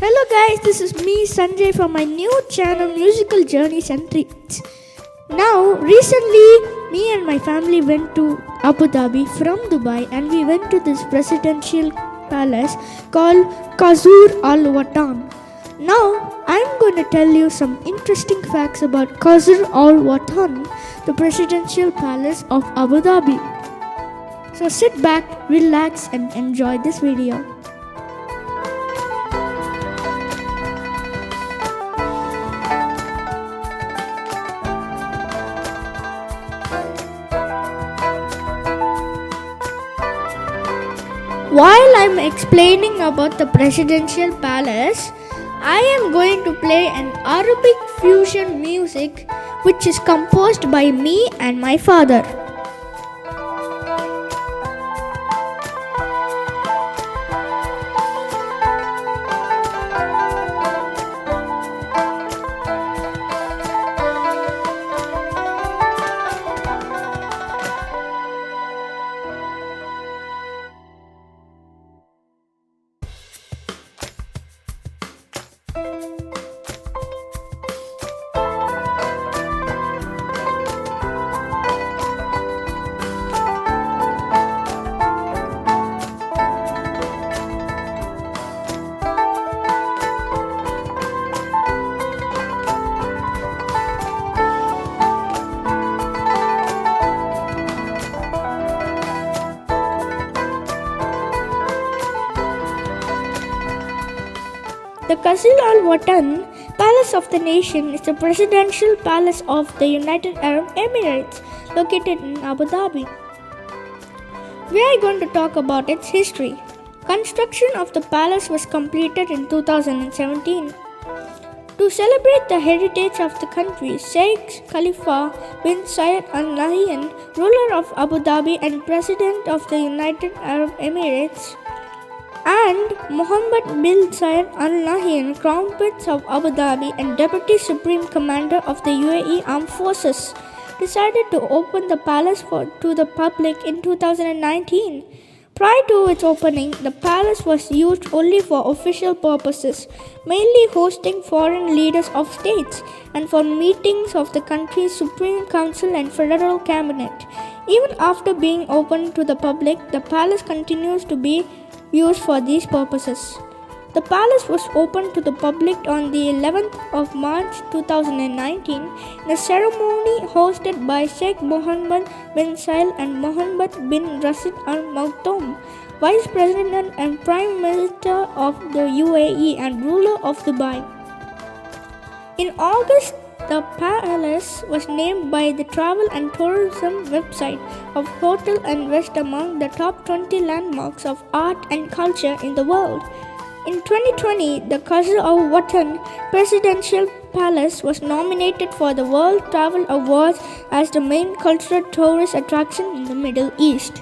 Hello guys, this is me Sanjay from my new channel Musical Journeys and Treats. Now, recently, me and my family went to Abu Dhabi from Dubai and we went to this presidential palace called Qaṣr Al-Waṭan. Now, I'm going to tell you some interesting facts about Qasr Al Watan, the presidential palace of Abu Dhabi. So sit back, relax and enjoy this video. While I'm explaining about the presidential palace, I am going to play an Arabic fusion music which is composed by me and my father. The Qasr Al Watan, Palace of the Nation, is the presidential palace of the United Arab Emirates, located in Abu Dhabi. We are going to talk about its history. Construction of the palace was completed in 2017. To celebrate the heritage of the country, Sheikh Khalifa bin Zayed Al Nahyan, ruler of Abu Dhabi and President of the United Arab Emirates, and Mohammed bin Zayed Al Nahyan, Crown Prince of Abu Dhabi and Deputy Supreme Commander of the UAE Armed Forces, decided to open the palace to the public in 2019. Prior to its opening, the palace was used only for official purposes, mainly hosting foreign leaders of states and for meetings of the country's Supreme Council and Federal Cabinet. Even after being opened to the public, the palace continues to be used for these purposes. The palace was opened to the public on the 11th of March 2019 in a ceremony hosted by Sheikh Mohammed bin Zayed and Mohammed bin Rashid Al Maktoum, Vice President and Prime Minister of the UAE and ruler of Dubai. In August, the palace was named by the travel and tourism website of Hotel and West among the top 20 landmarks of art and culture in the world. In 2020, the Qasr Al Watan Presidential Palace was nominated for the World Travel Awards as the main cultural tourist attraction in the Middle East.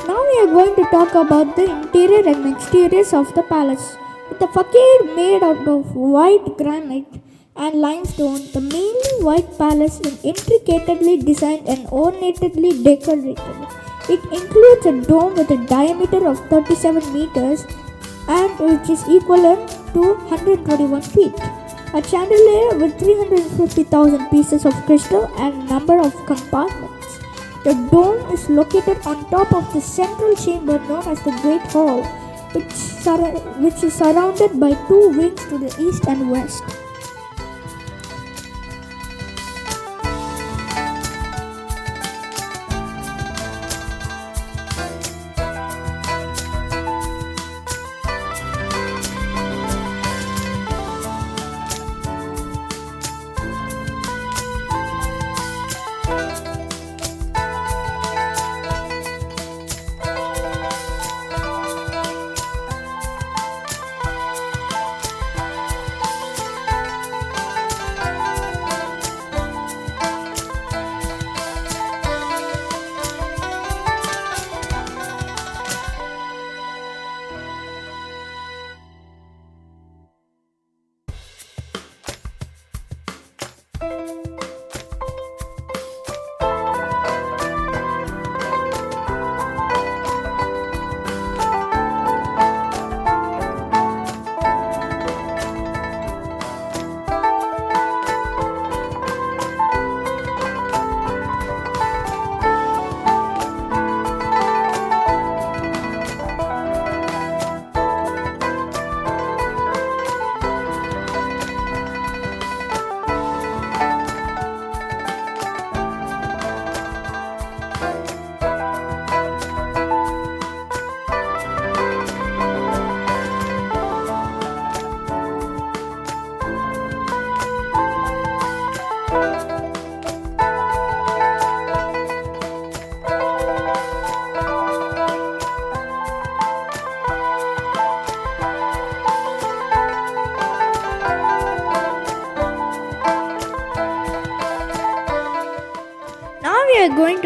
Now we are going to talk about the interior and exteriors of the palace. With the facade made out of white granite and limestone, the mainly white palace is intricately designed and ornately decorated. It includes a dome with a diameter of 37 meters and which is equivalent to 121 feet. A chandelier with 350,000 pieces of crystal and a number of compartments. The dome is located on top of the central chamber known as the Great Hall, which is surrounded by two wings to the east and west.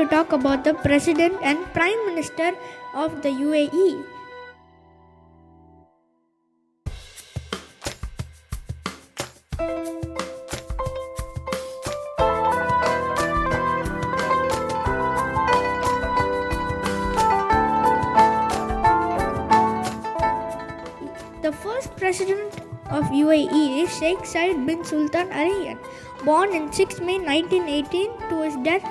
talk about the President and Prime Minister of the UAE. The first president of UAE is Sheikh Zayed bin Sultan Al Nahyan, born on 6 May 1918 to his death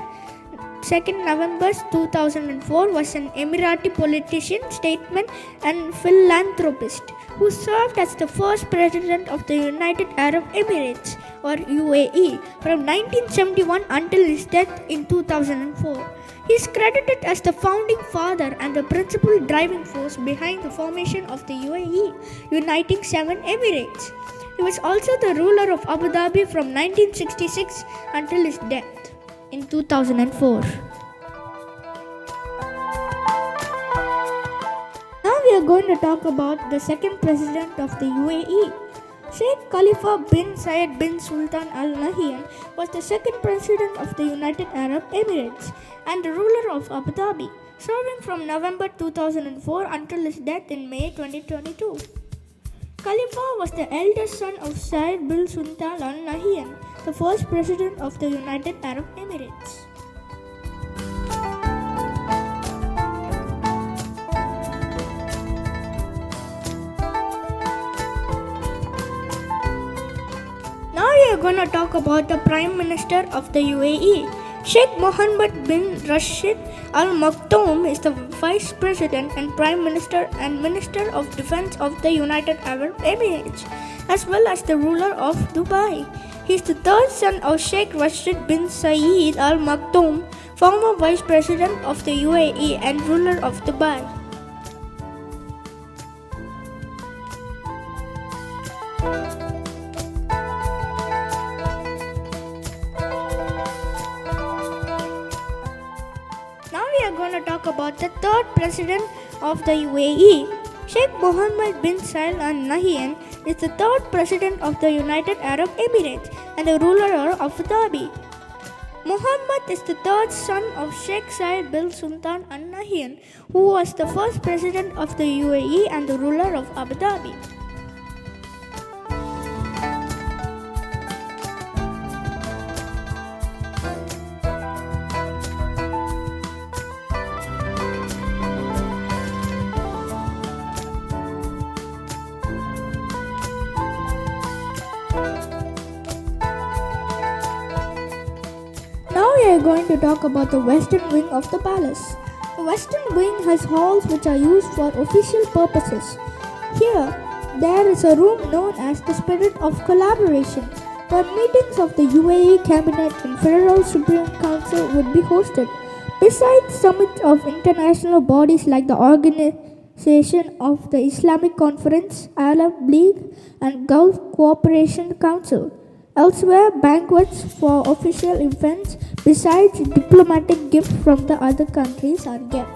2nd November 2004, was an Emirati politician, statesman and philanthropist who served as the first president of the United Arab Emirates or UAE from 1971 until his death in 2004. He is credited as the founding father and the principal driving force behind the formation of the UAE, uniting 7 emirates. He was also the ruler of Abu Dhabi from 1966 until his death in 2004. Now we are going to talk about the second president of the UAE. Sheikh Khalifa bin Zayed bin Sultan Al Nahyan was the second president of the United Arab Emirates and the ruler of Abu Dhabi, serving from November 2004 until his death in May 2022. Khalifa was the eldest son of Zayed bin Sultan Al Nahyan, the first president of the United Arab Emirates. Now we are going to talk about the Prime Minister of the UAE. Sheikh Mohammed bin Rashid Al Maktoum is the Vice President and Prime Minister and Minister of Defense of the United Arab Emirates, as well as the ruler of Dubai. He is the third son of Sheikh Rashid bin Zayed Al Maktoum, former Vice President of the UAE and ruler of Dubai. Now we are going to talk about the third president of the UAE. Sheikh Mohammed bin Zayed Al Nahyan is the third president of the United Arab Emirates and the ruler of Abu Dhabi. Muhammad is the third son of Sheikh Zayed bin Sultan Al Nahyan, who was the first president of the UAE and the ruler of Abu Dhabi. Now we are going to talk about the western wing of the palace. The western wing has halls which are used for official purposes. Here, there is a room known as the Spirit of Collaboration, where meetings of the UAE Cabinet and Federal Supreme Council would be hosted. Besides summits of international bodies like the Organization of the Islamic Conference, Arab League, and Gulf Cooperation Council. Elsewhere, banquets for official events besides diplomatic gifts from the other countries are given.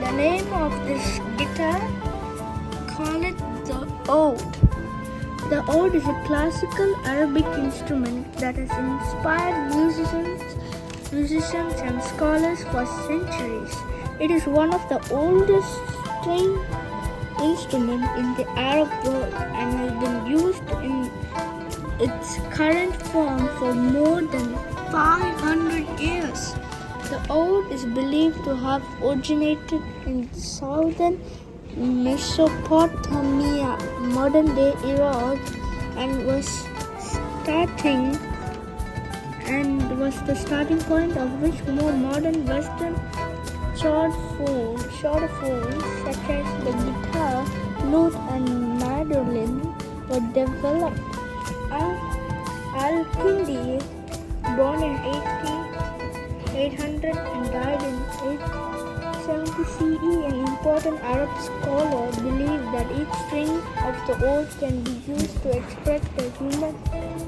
The name of this guitar, call it the Oud. The oud is a classical Arabic instrument that has inspired musicians and scholars for centuries. It is one of the oldest string instruments in the Arab world and has been used in its current form for more than 500 years. The oud is believed to have originated in southern Mesopotamia, modern-day Iraq, and was the starting point of which more modern Western short forms such as the guitar, lute, and mandolin were developed. Al-Kindi, born in 800 and died in 870 CE, an important Arab scholar, believed that each string of the oud can be used to express the human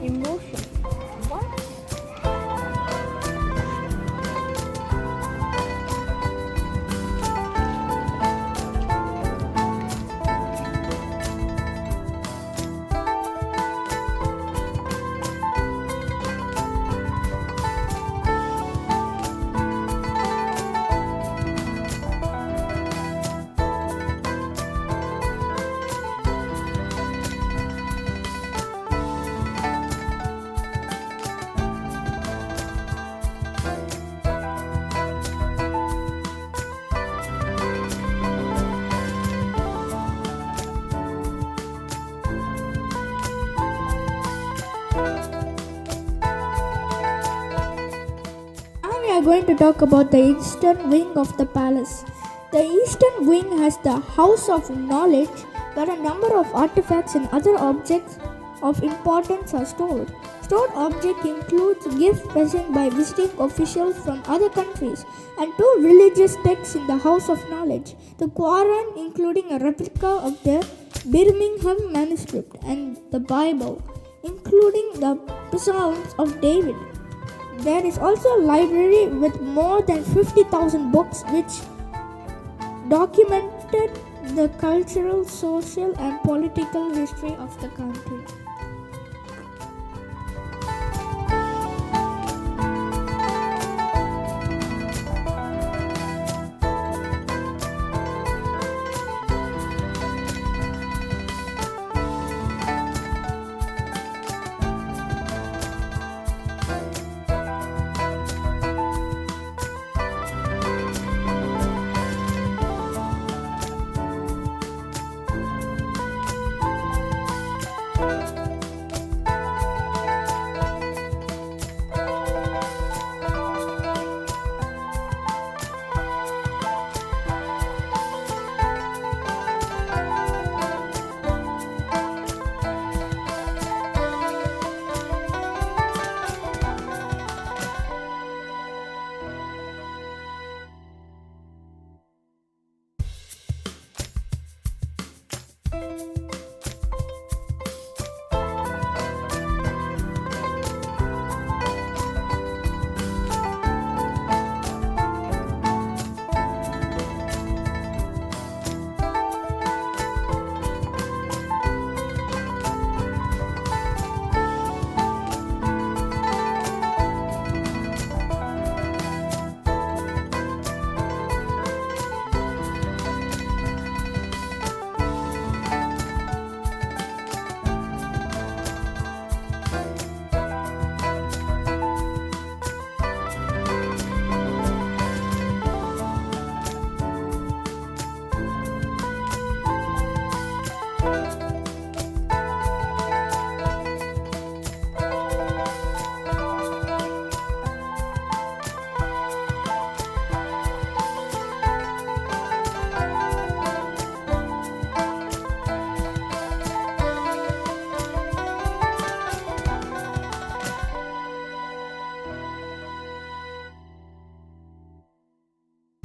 emotion. What? We are going to talk about the eastern wing of the palace. The eastern wing has the House of Knowledge, where a number of artifacts and other objects of importance are stored. Stored objects include gifts present by visiting officials from other countries and two religious texts in the House of Knowledge, the Quran, including a replica of the Birmingham manuscript, and the Bible, including the Psalms of David. There is also a library with more than 50,000 books which documented the cultural, social, and political history of the country.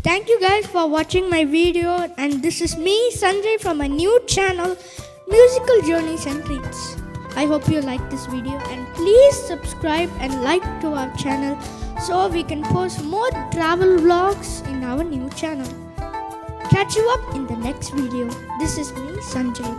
Thank you guys for watching my video, and this is me Sanjay from my new channel Musical Journeys and Treats. I hope you like this video, and please subscribe and like to our channel so we can post more travel vlogs in our new channel. Catch you up in the next video. This is me Sanjay.